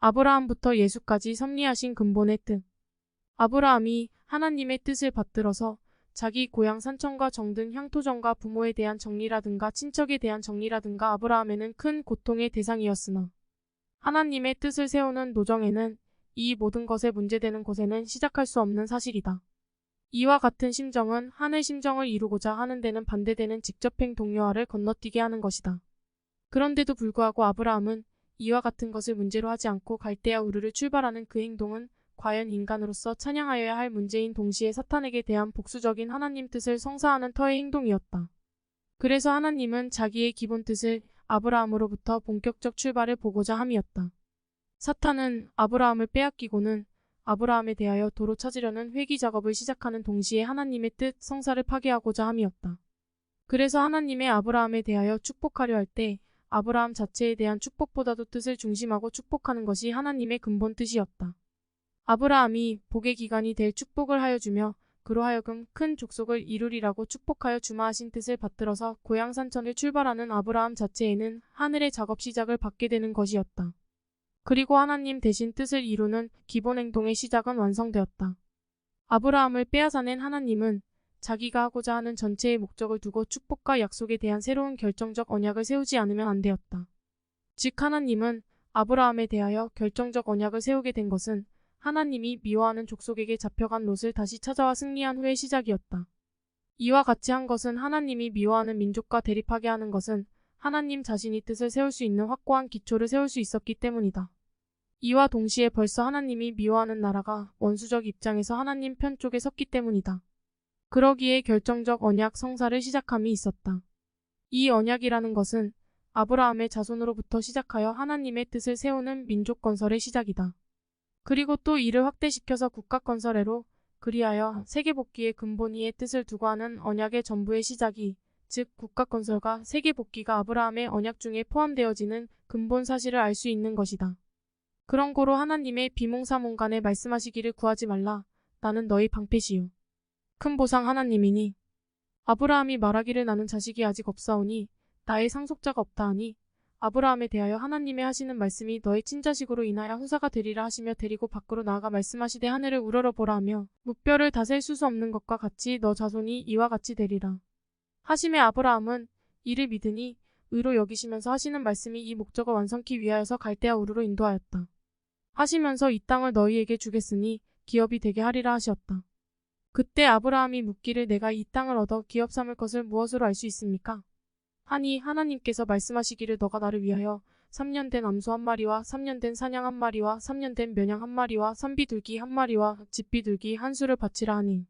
아브라함부터 예수까지 섭리하신 근본의 뜻. 아브라함이 하나님의 뜻을 받들어서 자기 고향 산청과 정등 향토정과 부모에 대한 정리라든가 친척에 대한 정리라든가 아브라함에는 큰 고통의 대상이었으나 하나님의 뜻을 세우는 노정에는 이 모든 것에 문제되는 곳에는 시작할 수 없는 사실이다. 이와 같은 심정은 하늘 심정을 이루고자 하는 데는 반대되는 직접행 동요화를 건너뛰게 하는 것이다. 그런데도 불구하고 아브라함은 이와 같은 것을 문제로 하지 않고 갈대아 우르를 출발하는 그 행동은 과연 인간으로서 찬양하여야 할 문제인 동시에 사탄에게 대한 복수적인 하나님 뜻을 성사하는 터의 행동이었다. 그래서 하나님은 자기의 기본 뜻을 아브라함으로부터 본격적 출발을 보고자 함이었다. 사탄은 아브라함을 빼앗기고는 아브라함에 대하여 도로 찾으려는 회귀 작업을 시작하는 동시에 하나님의 뜻 성사를 파괴하고자 함이었다. 그래서 하나님의 아브라함에 대하여 축복하려 할 때 아브라함 자체에 대한 축복보다도 뜻을 중심하고 축복하는 것이 하나님의 근본 뜻이었다. 아브라함이 복의 기간이 될 축복을 하여 주며 그로 하여금 큰 족속을 이루리라고 축복하여 주마하신 뜻을 받들어서 고향 산천을 출발하는 아브라함 자체에는 하늘의 작업 시작을 받게 되는 것이었다. 그리고 하나님 대신 뜻을 이루는 기본 행동의 시작은 완성되었다. 아브라함을 빼앗아낸 하나님은 자기가 하고자 하는 전체의 목적을 두고 축복과 약속에 대한 새로운 결정적 언약을 세우지 않으면 안 되었다. 즉 하나님은 아브라함에 대하여 결정적 언약을 세우게 된 것은 하나님이 미워하는 족속에게 잡혀간 롯을 다시 찾아와 승리한 후의 시작이었다. 이와 같이 한 것은 하나님이 미워하는 민족과 대립하게 하는 것은 하나님 자신이 뜻을 세울 수 있는 확고한 기초를 세울 수 있었기 때문이다. 이와 동시에 벌써 하나님이 미워하는 나라가 원수적 입장에서 하나님 편 쪽에 섰기 때문이다. 그러기에 결정적 언약 성사를 시작함이 있었다. 이 언약이라는 것은 아브라함의 자손으로부터 시작하여 하나님의 뜻을 세우는 민족 건설의 시작이다. 그리고 또 이를 확대시켜서 국가 건설회로 그리하여 세계 복귀의 근본 이의 뜻을 두고 하는 언약의 전부의 시작이 즉 국가 건설과 세계 복귀가 아브라함의 언약 중에 포함되어지는 근본 사실을 알 수 있는 것이다. 그런 고로 하나님의 비몽사몽간에 말씀하시기를 구하지 말라. 나는 너희 방패시요 큰 보상 하나님이니 아브라함이 말하기를 나는 자식이 아직 없사오니 나의 상속자가 없다 하니 아브라함에 대하여 하나님의 하시는 말씀이 너의 친자식으로 인하여 후사가 되리라 하시며 데리고 밖으로 나아가 말씀하시되 하늘을 우러러보라 하며 무뼈를 다 셀 수 없는 것과 같이 너 자손이 이와 같이 되리라 하시매 아브라함은 이를 믿으니 의로 여기시면서 하시는 말씀이 이 목적을 완성케 위하여서 갈대아 우르로 인도하였다. 하시면서 이 땅을 너희에게 주겠으니 기업이 되게 하리라 하시었다. 그때 아브라함이 묻기를 내가 이 땅을 얻어 기업 삼을 것을 무엇으로 알 수 있습니까? 하니 하나님께서 말씀하시기를 너가 나를 위하여 3년 된 암소 한 마리와 3년 된 사냥 한 마리와 3년 된绵羊한 마리와 산비둘기 한 마리와 집비둘기 한 수를 바치라 하니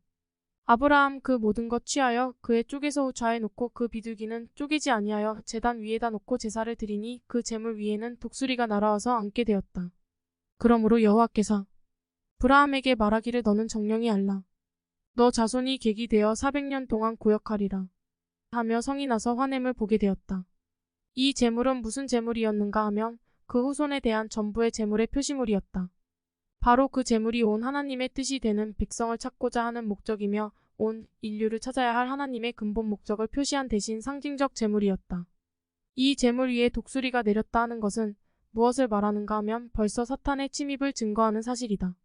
아브라함 그 모든 것 취하여 그의 쪽에서 좌에 놓고 그 비둘기는 쪼개지 아니하여 제단 위에다 놓고 제사를 드리니 그 제물 위에는 독수리가 날아와서 앉게 되었다. 그러므로 여호와께서 브라함에게 말하기를 너는 정령이 알라. 너 자손이 객이 되어 400년 동안 고역하리라. 하며 성이 나서 화냄을 보게 되었다. 이 제물은 무슨 제물이었는가 하면 그 후손에 대한 전부의 제물의 표시물이었다. 바로 그 제물이 온 하나님의 뜻이 되는 백성을 찾고자 하는 목적이며 온 인류를 찾아야 할 하나님의 근본 목적을 표시한 대신 상징적 제물이었다. 이 제물 위에 독수리가 내렸다 하는 것은 무엇을 말하는가 하면 벌써 사탄의 침입을 증거하는 사실이다.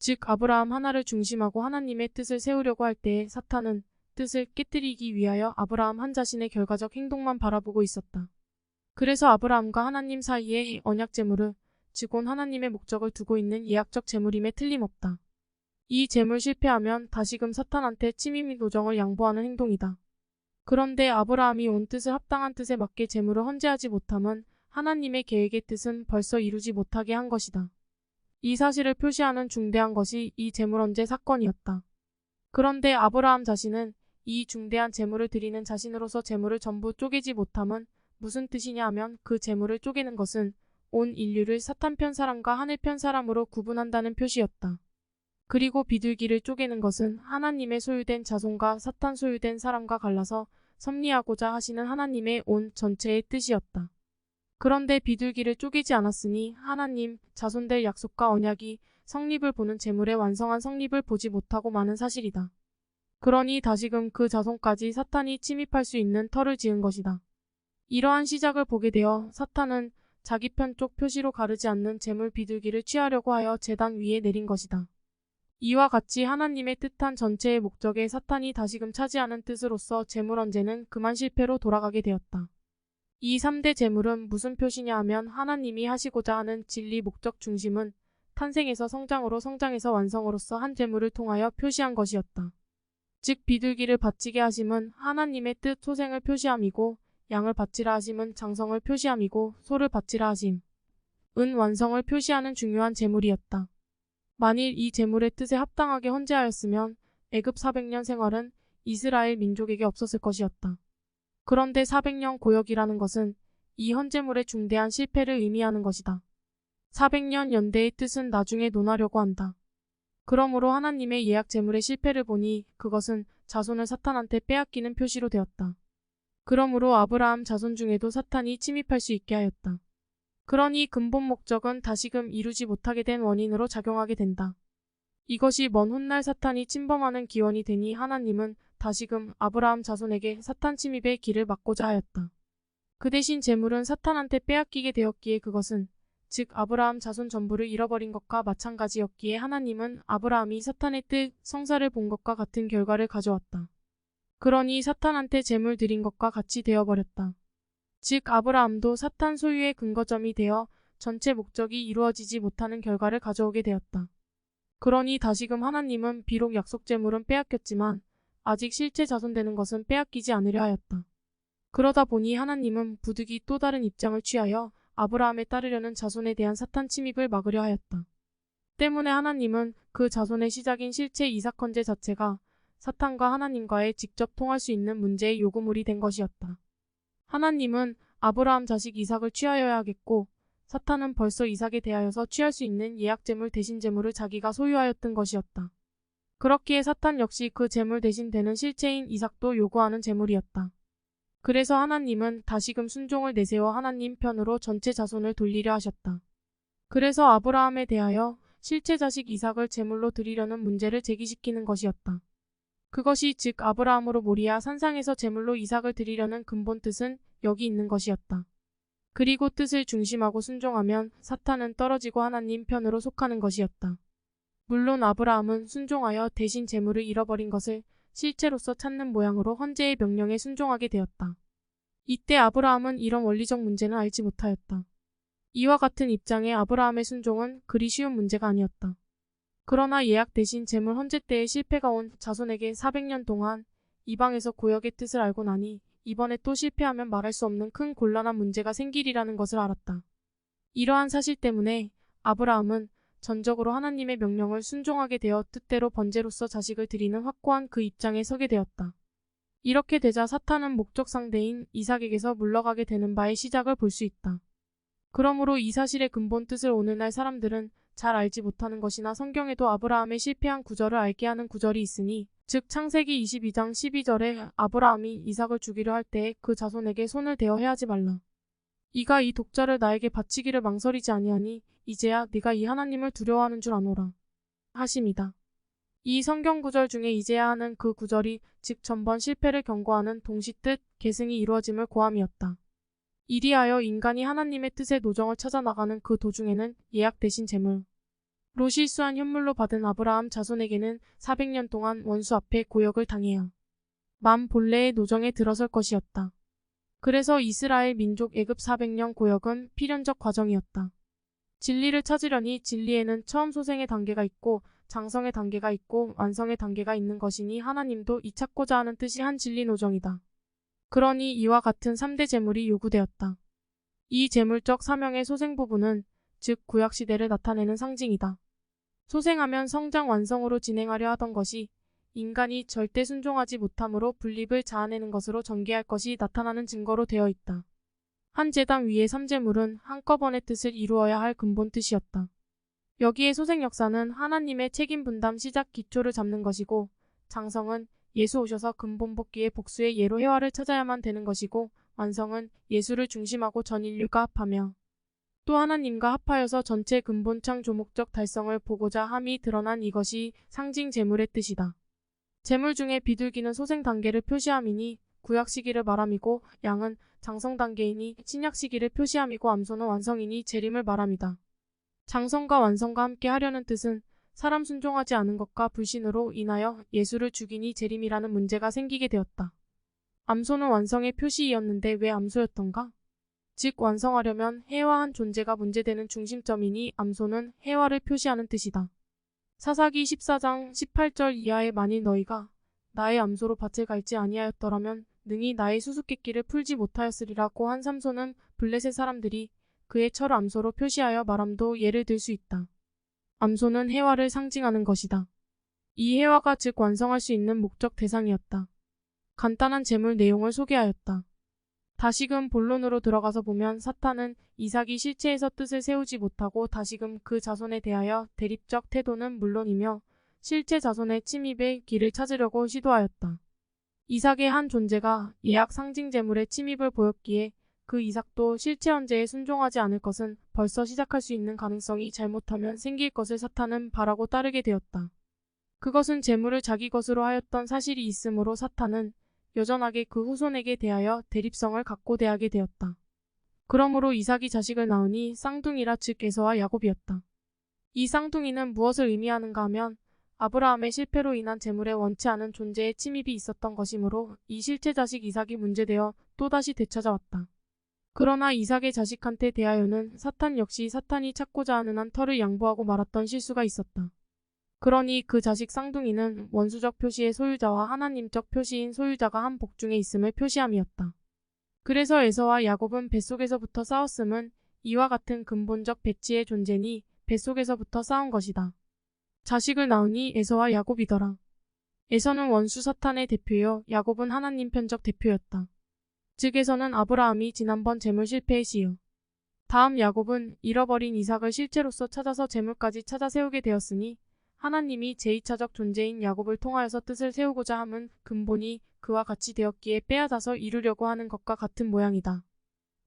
즉 아브라함 하나를 중심하고 하나님의 뜻을 세우려고 할 때에 사탄은 뜻을 깨뜨리기 위하여 아브라함 한 자신의 결과적 행동만 바라보고 있었다. 그래서 아브라함과 하나님 사이의 언약 제물을 즉 온 하나님의 목적을 두고 있는 예약적 제물임에 틀림없다. 이 제물 실패하면 다시금 사탄한테 침입 및 노정을 양보하는 행동이다. 그런데 아브라함이 온 뜻을 합당한 뜻에 맞게 제물을 헌재하지 못함은 하나님의 계획의 뜻은 벌써 이루지 못하게 한 것이다. 이 사실을 표시하는 중대한 것이 이 제물 헌재 사건이었다. 그런데 아브라함 자신은 이 중대한 제물을 드리는 자신으로서 제물을 전부 쪼개지 못함은 무슨 뜻이냐 하면 그 제물을 쪼개는 것은 온 인류를 사탄 편 사람과 하늘 편 사람으로 구분한다는 표시였다. 그리고 비둘기를 쪼개는 것은 하나님의 소유된 자손과 사탄 소유된 사람과 갈라서 섭리하고자 하시는 하나님의 온 전체의 뜻이었다. 그런데 비둘기를 쪼개지 않았으니 하나님 자손될 약속과 언약이 성립을 보는 제물의 완성한 성립을 보지 못하고 마는 사실이다. 그러니 다시금 그 자손까지 사탄이 침입할 수 있는 터를 지은 것이다. 이러한 시작을 보게 되어 사탄은 자기 편 쪽 표시로 가르지 않는 재물 비둘기를 취하려고 하여 제단 위에 내린 것이다. 이와 같이 하나님의 뜻한 전체의 목적에 사탄이 다시금 차지하는 뜻으로서 재물 언제는 그만 실패로 돌아가게 되었다. 이 3대 재물은 무슨 표시냐 하면 하나님이 하시고자 하는 진리 목적 중심은 탄생에서 성장으로 성장에서 완성으로서 한 재물을 통하여 표시한 것이었다. 즉 비둘기를 바치게 하심은 하나님의 뜻 소생을 표시함이고 양을 바치라 하심은 장성을 표시함이고 소를 바치라 하심 은 완성을 표시하는 중요한 재물이었다. 만일 이 재물의 뜻에 합당하게 헌재하였으면 애굽 400년 생활은 이스라엘 민족에게 없었을 것이었다. 그런데 400년 고역이라는 것은 이 헌재물의 중대한 실패를 의미하는 것이다. 400년 연대의 뜻은 나중에 논하려고 한다. 그러므로 하나님의 예약 재물의 실패를 보니 그것은 자손을 사탄한테 빼앗기는 표시로 되었다. 그러므로 아브라함 자손 중에도 사탄이 침입할 수 있게 하였다. 그러니 근본 목적은 다시금 이루지 못하게 된 원인으로 작용하게 된다. 이것이 먼 훗날 사탄이 침범하는 기원이 되니 하나님은 다시금 아브라함 자손에게 사탄 침입의 길을 막고자 하였다. 그 대신 재물은 사탄한테 빼앗기게 되었기에 그것은 즉 아브라함 자손 전부를 잃어버린 것과 마찬가지였기에 하나님은 아브라함이 사탄의 뜻 성사를 본 것과 같은 결과를 가져왔다. 그러니 사탄한테 재물 드린 것과 같이 되어버렸다. 즉 아브라함도 사탄 소유의 근거점이 되어 전체 목적이 이루어지지 못하는 결과를 가져오게 되었다. 그러니 다시금 하나님은 비록 약속 재물은 빼앗겼지만 아직 실제 자손되는 것은 빼앗기지 않으려 하였다. 그러다 보니 하나님은 부득이 또 다른 입장을 취하여 아브라함에 따르려는 자손에 대한 사탄 침입을 막으려 하였다. 때문에 하나님은 그 자손의 시작인 실체 이삭 헌재 자체가 사탄과 하나님과의 직접 통할 수 있는 문제의 요구물이 된 것이었다. 하나님은 아브라함 자식 이삭을 취하여야 하겠고 사탄은 벌써 이삭에 대하여서 취할 수 있는 예약 재물 대신 재물을 자기가 소유하였던 것이었다. 그렇기에 사탄 역시 그 재물 대신 되는 실체인 이삭도 요구하는 재물이었다. 그래서 하나님은 다시금 순종을 내세워 하나님 편으로 전체 자손을 돌리려 하셨다. 그래서 아브라함에 대하여 실제 자식 이삭을 제물로 드리려는 문제를 제기시키는 것이었다. 그것이 즉 아브라함으로 모리아 산상에서 제물로 이삭을 드리려는 근본 뜻은 여기 있는 것이었다. 그리고 뜻을 중심하고 순종하면 사탄은 떨어지고 하나님 편으로 속하는 것이었다. 물론 아브라함은 순종하여 대신 제물을 잃어버린 것을 실체로서 찾는 모양으로 헌재의 명령에 순종하게 되었다. 이때 아브라함은 이런 원리적 문제는 알지 못하였다. 이와 같은 입장에 아브라함의 순종은 그리 쉬운 문제가 아니었다. 그러나 예약 대신 제물 헌재 때에 실패가 온 자손에게 400년 동안 이방에서 고역의 뜻을 알고 나니 이번에 또 실패하면 말할 수 없는 큰 곤란한 문제가 생기리라는 것을 알았다. 이러한 사실 때문에 아브라함은 전적으로 하나님의 명령을 순종하게 되어 뜻대로 번제로서 자식을 드리는 확고한 그 입장에 서게 되었다. 이렇게 되자 사탄은 목적 상대인 이삭에게서 물러가게 되는 바의 시작을 볼 수 있다. 그러므로 이 사실의 근본 뜻을 오늘날 사람들은 잘 알지 못하는 것이나 성경에도 아브라함의 실패한 구절을 알게 하는 구절이 있으니 즉 창세기 22장 12절에 아브라함이 이삭을 주기로 할 때에 그 자손에게 손을 대어 해하지 말라. 이가 이 독자를 나에게 바치기를 망설이지 아니하니 이제야 네가 이 하나님을 두려워하는 줄 아노라 하심이다. 이 성경 구절 중에 이제야 하는 그 구절이 즉 전번 실패를 경고하는 동시뜻 계승이 이루어짐을 고함이었다. 이리하여 인간이 하나님의 뜻의 노정을 찾아 나가는 그 도중에는 예약 대신 제물로 실수한 현물로 받은 아브라함 자손에게는 400년 동안 원수 앞에 고역을 당해야 만 본래의 노정에 들어설 것이었다. 그래서 이스라엘 민족 애굽 400년 고역은 필연적 과정이었다. 진리를 찾으려니 진리에는 처음 소생의 단계가 있고 장성의 단계가 있고 완성의 단계가 있는 것이니 하나님도 이 찾고자 하는 뜻이 한 진리 노정이다. 그러니 이와 같은 3대 제물이 요구되었다. 이 제물적 사명의 소생 부분은 즉 구약시대를 나타내는 상징이다. 소생하면 성장 완성으로 진행하려 하던 것이 인간이 절대 순종하지 못함으로 분립을 자아내는 것으로 전개할 것이 나타나는 증거로 되어 있다. 한 제단 위의 3제물은 한꺼번에 뜻을 이루어야 할 근본 뜻이었다. 여기에 소생 역사는 하나님의 책임 분담 시작 기초를 잡는 것이고 장성은 예수 오셔서 근본 복귀의 복수의 예로 회화를 찾아야만 되는 것이고 완성은 예수를 중심하고 전 인류가 합하며 또 하나님과 합하여서 전체 근본 창조목적 달성을 보고자 함이 드러난 이것이 상징 제물의 뜻이다. 제물 중에 비둘기는 소생 단계를 표시함이니 구약 시기를 말함이고 양은 장성 단계이니 신약 시기를 표시함이고 암소는 완성이니 재림을 말함이다. 장성과 완성과 함께 하려는 뜻은 사람 순종하지 않은 것과 불신으로 인하여 예수를 죽이니 재림이라는 문제가 생기게 되었다. 암소는 완성의 표시이었는데 왜 암소였던가? 즉 완성하려면 해와한 존재가 문제되는 중심점이니 암소는 해와를 표시하는 뜻이다. 사사기 14장 18절 이하에 만일 너희가 나의 암소로 밭을 갈지 아니하였더라면 능히 나의 수수께끼를 풀지 못하였으리라고 한 삼손은 블레셋 사람들이 그의 철 암소로 표시하여 말함도 예를 들 수 있다. 암소는 해와를 상징하는 것이다. 이 해와가 즉 완성할 수 있는 목적 대상이었다. 간단한 제물 내용을 소개하였다. 다시금 본론으로 들어가서 보면 사탄은 이삭이 실체에서 뜻을 세우지 못하고 다시금 그 자손에 대하여 대립적 태도는 물론이며 실제 자손의 침입의 길을 찾으려고 시도하였다. 이삭의 한 존재가 예약 상징 제물의 침입을 보였기에 그 이삭도 실체 헌재에 순종하지 않을 것은 벌써 시작할 수 있는 가능성이 잘못하면 생길 것을 사탄은 바라고 따르게 되었다. 그것은 제물을 자기 것으로 하였던 사실이 있으므로 사탄은 여전하게 그 후손에게 대하여 대립성을 갖고 대하게 되었다. 그러므로 이삭이 자식을 낳으니 쌍둥이라 즉 에서와 야곱이었다. 이 쌍둥이는 무엇을 의미하는가 하면 아브라함의 실패로 인한 재물에 원치 않은 존재의 침입이 있었던 것이므로 이 실체 자식 이삭이 문제되어 또다시 되찾아왔다. 그러나 이삭의 자식한테 대하여는 사탄 역시 사탄이 찾고자 하는 한 털을 양보하고 말았던 실수가 있었다. 그러니 그 자식 쌍둥이는 원수적 표시의 소유자와 하나님적 표시인 소유자가 한 복중에 있음을 표시함이었다. 그래서 에서와 야곱은 뱃속에서부터 싸웠음은 이와 같은 근본적 배치의 존재니 뱃속에서부터 싸운 것이다. 자식을 낳으니 에서와 야곱이더라. 에서는 원수 사탄의 대표요 야곱은 하나님 편적 대표였다. 즉 에서는 아브라함이 지난번 재물 실패의 시요. 다음 야곱은 잃어버린 이삭을 실체로서 찾아서 재물까지 찾아 세우게 되었으니 하나님이 제2차적 존재인 야곱을 통하여서 뜻을 세우고자 함은 근본이 그와 같이 되었기에 빼앗아서 이루려고 하는 것과 같은 모양이다.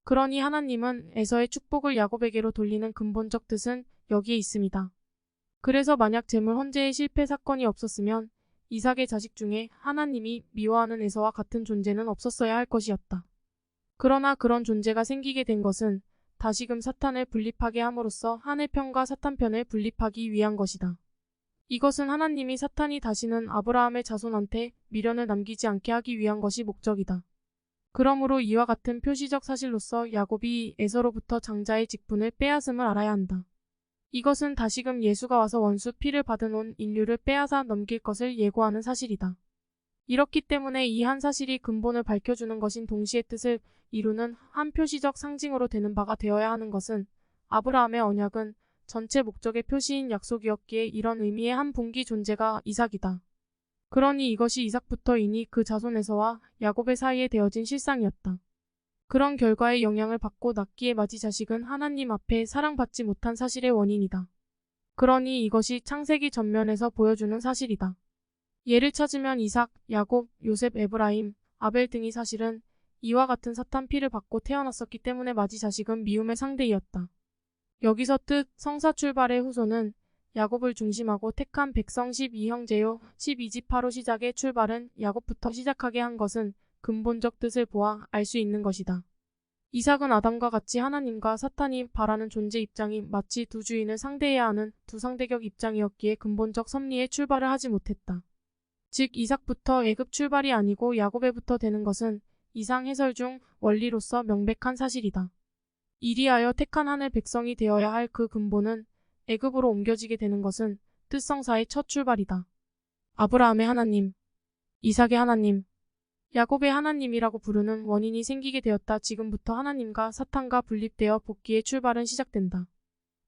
그러니 하나님은 에서의 축복을 야곱에게로 돌리는 근본적 뜻은 여기에 있습니다. 그래서 만약 재물 헌재의 실패 사건이 없었으면 이삭의 자식 중에 하나님이 미워하는 에서와 같은 존재는 없었어야 할 것이었다. 그러나 그런 존재가 생기게 된 것은 다시금 사탄을 분립하게 함으로써 하늘 편과 사탄 편을 분립하기 위한 것이다. 이것은 하나님이 사탄이 다시는 아브라함의 자손한테 미련을 남기지 않게 하기 위한 것이 목적이다. 그러므로 이와 같은 표시적 사실로서 야곱이 에서로부터 장자의 직분을 빼앗음을 알아야 한다. 이것은 다시금 예수가 와서 원수 피를 받은 온 인류를 빼앗아 넘길 것을 예고하는 사실이다. 이렇기 때문에 이 한 사실이 근본을 밝혀주는 것인 동시의 뜻을 이루는 한 표시적 상징으로 되는 바가 되어야 하는 것은 아브라함의 언약은 전체 목적의 표시인 약속이었기에 이런 의미의 한 분기 존재가 이삭이다. 그러니 이것이 이삭부터이니 그 자손에서와 야곱의 사이에 되어진 실상이었다. 그런 결과의 영향을 받고 낳기에 맞이 자식은 하나님 앞에 사랑받지 못한 사실의 원인이다. 그러니 이것이 창세기 전면에서 보여주는 사실이다. 예를 찾으면 이삭, 야곱, 요셉, 에브라임, 아벨 등이 사실은 이와 같은 사탄 피를 받고 태어났었기 때문에 맞이 자식은 미움의 상대이었다. 여기서 뜻 성사 출발의 후손은 야곱을 중심하고 택한 백성 12형제요 12지파로 시작의 출발은 야곱부터 시작하게 한 것은 근본적 뜻을 보아 알 수 있는 것이다. 이삭은 아담과 같이 하나님과 사탄이 바라는 존재 입장이 마치 두 주인을 상대해야 하는 두 상대격 입장이었기에 근본적 섭리에 출발을 하지 못했다. 즉 이삭부터 애굽 출발이 아니고 야곱에부터 되는 것은 이상 해설 중 원리로서 명백한 사실이다. 이리하여 택한 하늘 백성이 되어야 할 그 근본은 애굽으로 옮겨지게 되는 것은 뜻성사의 첫 출발이다. 아브라함의 하나님, 이삭의 하나님, 야곱의 하나님이라고 부르는 원인이 생기게 되었다. 지금부터 하나님과 사탄과 분립되어 복귀의 출발은 시작된다.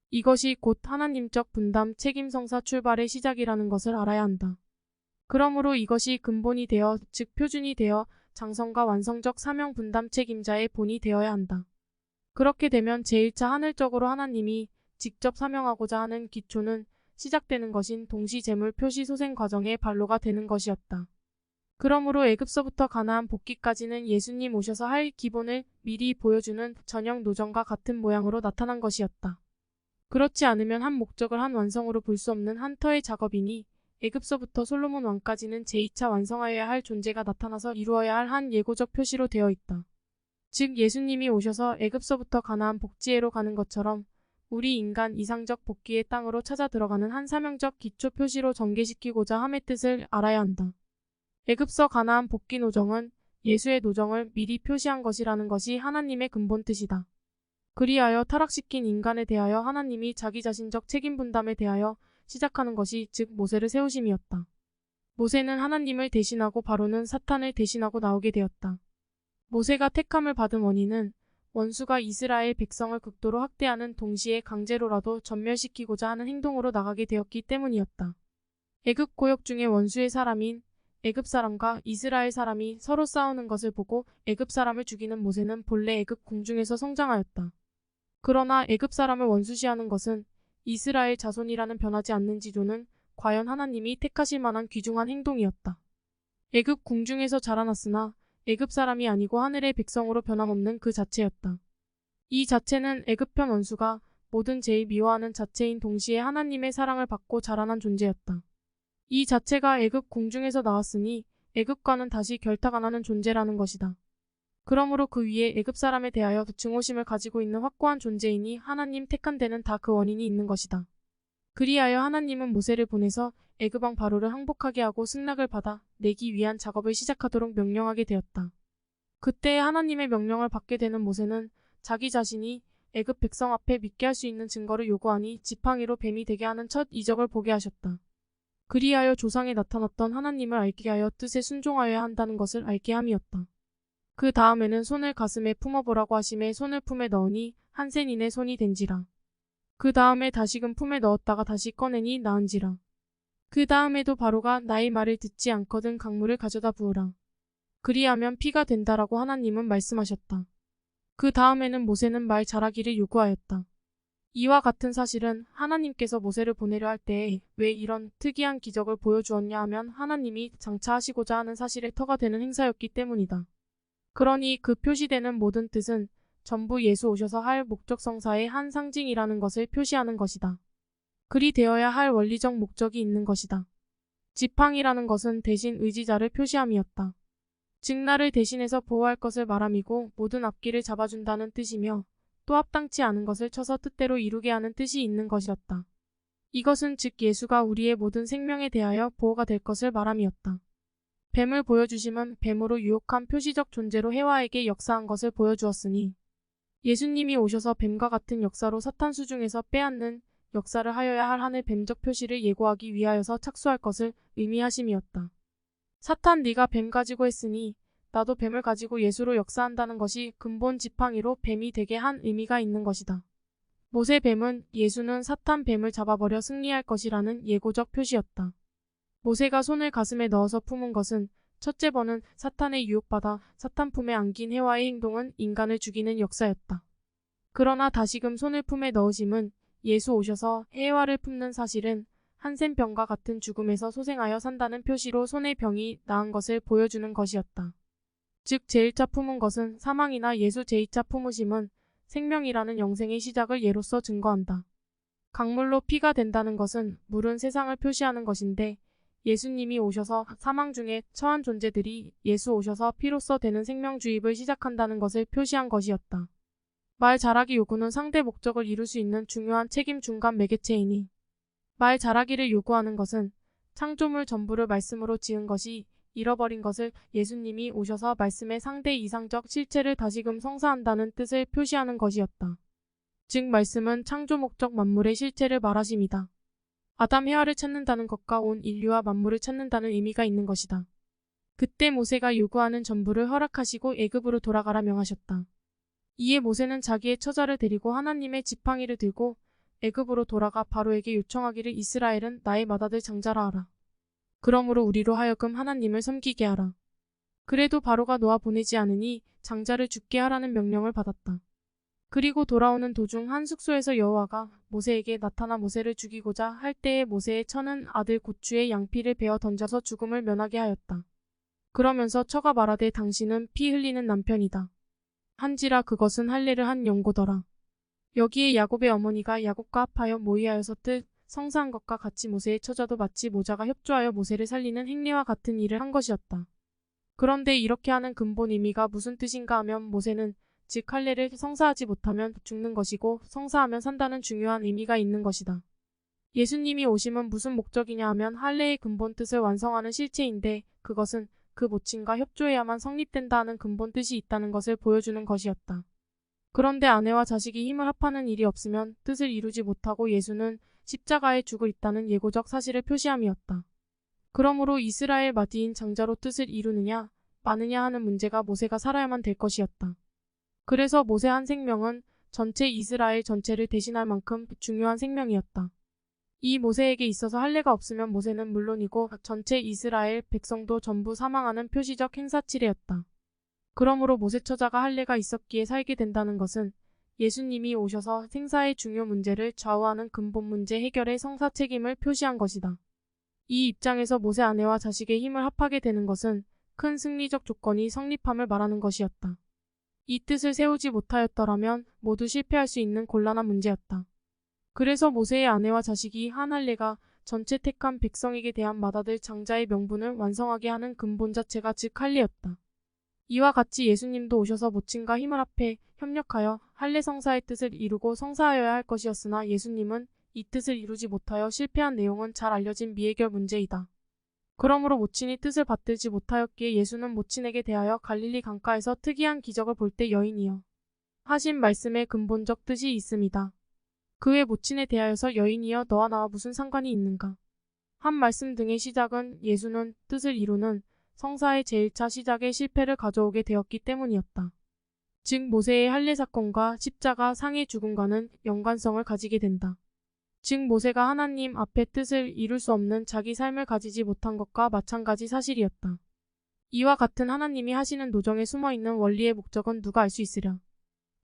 이것이 곧 하나님적 분담 책임성사 출발의 시작이라는 것을 알아야 한다. 그러므로 이것이 근본이 되어 즉 표준이 되어 장성과 완성적 사명 분담 책임자의 본이 되어야 한다. 그렇게 되면 제1차 하늘적으로 하나님이 직접 사명하고자 하는 기초는 시작되는 것인 동시제물 표시 소생 과정의 발로가 되는 것이었다. 그러므로 애굽서부터 가나안 복귀까지는 예수님 오셔서 할 기본을 미리 보여주는 전형 노전과 같은 모양으로 나타난 것이었다. 그렇지 않으면 한 목적을 한 완성으로 볼 수 없는 한 터의 작업이니 애굽서부터 솔로몬 왕까지는 제2차 완성하여야 할 존재가 나타나서 이루어야 할 한 예고적 표시로 되어 있다. 즉 예수님이 오셔서 애굽서부터 가나안 복지회로 가는 것처럼 우리 인간 이상적 복귀의 땅으로 찾아 들어가는 한 사명적 기초 표시로 전개시키고자 함의 뜻을 알아야 한다. 애굽서 가나안 복귀 노정은 예수의 노정을 미리 표시한 것이라는 것이 하나님의 근본 뜻이다. 그리하여 타락시킨 인간에 대하여 하나님이 자기 자신적 책임 분담에 대하여 시작하는 것이 즉 모세를 세우심이었다. 모세는 하나님을 대신하고 바로는 사탄을 대신하고 나오게 되었다. 모세가 택함을 받은 원인은 원수가 이스라엘 백성을 극도로 학대하는 동시에 강제로라도 전멸시키고자 하는 행동으로 나가게 되었기 때문이었다. 애굽 고역 중에 원수의 사람인 애굽 사람과 이스라엘 사람이 서로 싸우는 것을 보고 애굽 사람을 죽이는 모세는 본래 애굽 궁중에서 성장하였다. 그러나 애굽 사람을 원수시하는 것은 이스라엘 자손이라는 변하지 않는 지조는 과연 하나님이 택하실 만한 귀중한 행동이었다. 애굽 궁중에서 자라났으나 애굽 사람이 아니고 하늘의 백성으로 변함없는 그 자체였다. 이 자체는 애굽편 원수가 모든 죄의 미워하는 자체인 동시에 하나님의 사랑을 받고 자라난 존재였다. 이 자체가 애굽 궁중에서 나왔으니 애굽과는 다시 결탁 안 하는 존재라는 것이다. 그러므로 그 위에 애굽 사람에 대하여 증오심을 가지고 있는 확고한 존재이니 하나님 택한 데는 다 그 원인이 있는 것이다. 그리하여 하나님은 모세를 보내서 애굽 왕 바로를 항복하게 하고 승낙을 받아 내기 위한 작업을 시작하도록 명령하게 되었다. 그때 하나님의 명령을 받게 되는 모세는 자기 자신이 애굽 백성 앞에 믿게 할 수 있는 증거를 요구하니 지팡이로 뱀이 되게 하는 첫 이적을 보게 하셨다. 그리하여 조상에 나타났던 하나님을 알게 하여 뜻에 순종하여야 한다는 것을 알게 함이었다. 그 다음에는 손을 가슴에 품어보라고 하심에 손을 품에 넣으니 한 센인의 손이 된지라. 그 다음에 다시금 품에 넣었다가 다시 꺼내니 나은지라. 그 다음에도 바로가 나의 말을 듣지 않거든 강물을 가져다 부으라. 그리하면 피가 된다라고 하나님은 말씀하셨다. 그 다음에는 모세는 말 잘하기를 요구하였다. 이와 같은 사실은 하나님께서 모세를 보내려 할 때에 왜 이런 특이한 기적을 보여주었냐 하면 하나님이 장차 하시고자 하는 사실의 터가 되는 행사였기 때문이다. 그러니 그 표시되는 모든 뜻은 전부 예수 오셔서 할 목적 성사의 한 상징이라는 것을 표시하는 것이다. 그리 되어야 할 원리적 목적이 있는 것이다. 지팡이라는 것은 대신 의지자를 표시함이었다. 즉 나를 대신해서 보호할 것을 말함이고 모든 앞길을 잡아준다는 뜻이며 또 합당치 않은 것을 쳐서 뜻대로 이루게 하는 뜻이 있는 것이었다. 이것은 즉 예수가 우리의 모든 생명에 대하여 보호가 될 것을 말함이었다. 뱀을 보여주심은 뱀으로 유혹한 표시적 존재로 해와에게 역사한 것을 보여주었으니 예수님이 오셔서 뱀과 같은 역사로 사탄 수중에서 빼앗는 역사를 하여야 할 하늘 뱀적 표시를 예고하기 위하여서 착수할 것을 의미하심이었다. 사탄 네가 뱀 가지고 했으니 나도 뱀을 가지고 예수로 역사한다는 것이 근본 지팡이로 뱀이 되게 한 의미가 있는 것이다. 모세 뱀은 예수는 사탄 뱀을 잡아버려 승리할 것이라는 예고적 표시였다. 모세가 손을 가슴에 넣어서 품은 것은 첫째 번은 사탄에 유혹받아 사탄 품에 안긴 해와의 행동은 인간을 죽이는 역사였다. 그러나 다시금 손을 품에 넣으심은 예수 오셔서 해와를 품는 사실은 한센병과 같은 죽음에서 소생하여 산다는 표시로 손의 병이 나은 것을 보여주는 것이었다. 즉 제1차 품은 것은 사망이나 예수 제2차 품으심은 생명이라는 영생의 시작을 예로써 증거한다. 강물로 피가 된다는 것은 물은 세상을 표시하는 것인데 예수님이 오셔서 사망 중에 처한 존재들이 예수 오셔서 피로써 되는 생명 주입을 시작한다는 것을 표시한 것이었다. 말 잘하기 요구는 상대 목적을 이룰 수 있는 중요한 책임 중간 매개체이니 말 잘하기를 요구하는 것은 창조물 전부를 말씀으로 지은 것이 잃어버린 것을 예수님이 오셔서 말씀의 상대 이상적 실체를 다시금 성사한다는 뜻을 표시하는 것이었다. 즉 말씀은 창조 목적 만물의 실체를 말하심이다. 아담 해와를 찾는다는 것과 온 인류와 만물을 찾는다는 의미가 있는 것이다. 그때 모세가 요구하는 전부를 허락하시고 애굽으로 돌아가라 명하셨다. 이에 모세는 자기의 처자를 데리고 하나님의 지팡이를 들고 애굽으로 돌아가 바로에게 요청하기를 이스라엘은 나의 맏아들 장자라 하라. 그러므로 우리로 하여금 하나님을 섬기게 하라. 그래도 바로가 놓아 보내지 않으니 장자를 죽게 하라는 명령을 받았다. 그리고 돌아오는 도중 한 숙소에서 여호와가 모세에게 나타나 모세를 죽이고자 할 때에 모세의 처는 아들 고추의 양피를 베어 던져서 죽음을 면하게 하였다. 그러면서 처가 말하되 당신은 피 흘리는 남편이다. 한지라 그것은 할례를 한 연고더라. 여기에 야곱의 어머니가 야곱과 합하여 모의하여서 뜻 성사한 것과 같이 모세의 처자도 마치 모자가 협조하여 모세를 살리는 행례와 같은 일을 한 것이었다. 그런데 이렇게 하는 근본 의미가 무슨 뜻인가 하면 모세는 즉 할례를 성사하지 못하면 죽는 것이고 성사하면 산다는 중요한 의미가 있는 것이다. 예수님이 오심은 무슨 목적이냐 하면 할례의 근본 뜻을 완성하는 실체인데 그것은 그 모친과 협조해야만 성립된다 하는 근본 뜻이 있다는 것을 보여주는 것이었다. 그런데 아내와 자식이 힘을 합하는 일이 없으면 뜻을 이루지 못하고 예수는 십자가에 죽을 있다는 예고적 사실을 표시함이었다. 그러므로 이스라엘 마디인 장자로 뜻을 이루느냐 마느냐 하는 문제가 모세가 살아야만 될 것이었다. 그래서 모세 한 생명은 전체 이스라엘 전체를 대신할 만큼 중요한 생명이었다. 이 모세에게 있어서 할례가 없으면 모세는 물론이고 전체 이스라엘 백성도 전부 사망하는 표시적 행사치레였다. 그러므로 모세 처자가 할례가 있었기에 살게 된다는 것은 예수님이 오셔서 생사의 중요 문제를 좌우하는 근본 문제 해결의 성사 책임을 표시한 것이다. 이 입장에서 모세 아내와 자식의 힘을 합하게 되는 것은 큰 승리적 조건이 성립함을 말하는 것이었다. 이 뜻을 세우지 못하였더라면 모두 실패할 수 있는 곤란한 문제였다. 그래서 모세의 아내와 자식이 한 할례가 전체 택한 백성에게 대한 맏아들 장자의 명분을 완성하게 하는 근본 자체가 즉 할례였다. 이와 같이 예수님도 오셔서 모친과 힘을 합해 협력하여 할례 성사의 뜻을 이루고 성사하여야 할 것이었으나 예수님은 이 뜻을 이루지 못하여 실패한 내용은 잘 알려진 미해결 문제이다. 그러므로 모친이 뜻을 받들지 못하였기에 예수는 모친에게 대하여 갈릴리 강가에서 특이한 기적을 볼 때 여인이여 하신 말씀에 근본적 뜻이 있습니다. 그의 모친에 대하여서 여인이여 너와 나와 무슨 상관이 있는가? 한 말씀 등의 시작은 예수는 뜻을 이루는 성사의 제1차 시작에 실패를 가져오게 되었기 때문이었다. 즉 모세의 할례 사건과 십자가 상의 죽음과는 연관성을 가지게 된다. 즉 모세가 하나님 앞에 뜻을 이룰 수 없는 자기 삶을 가지지 못한 것과 마찬가지 사실이었다. 이와 같은 하나님이 하시는 노정에 숨어있는 원리의 목적은 누가 알 수 있으랴.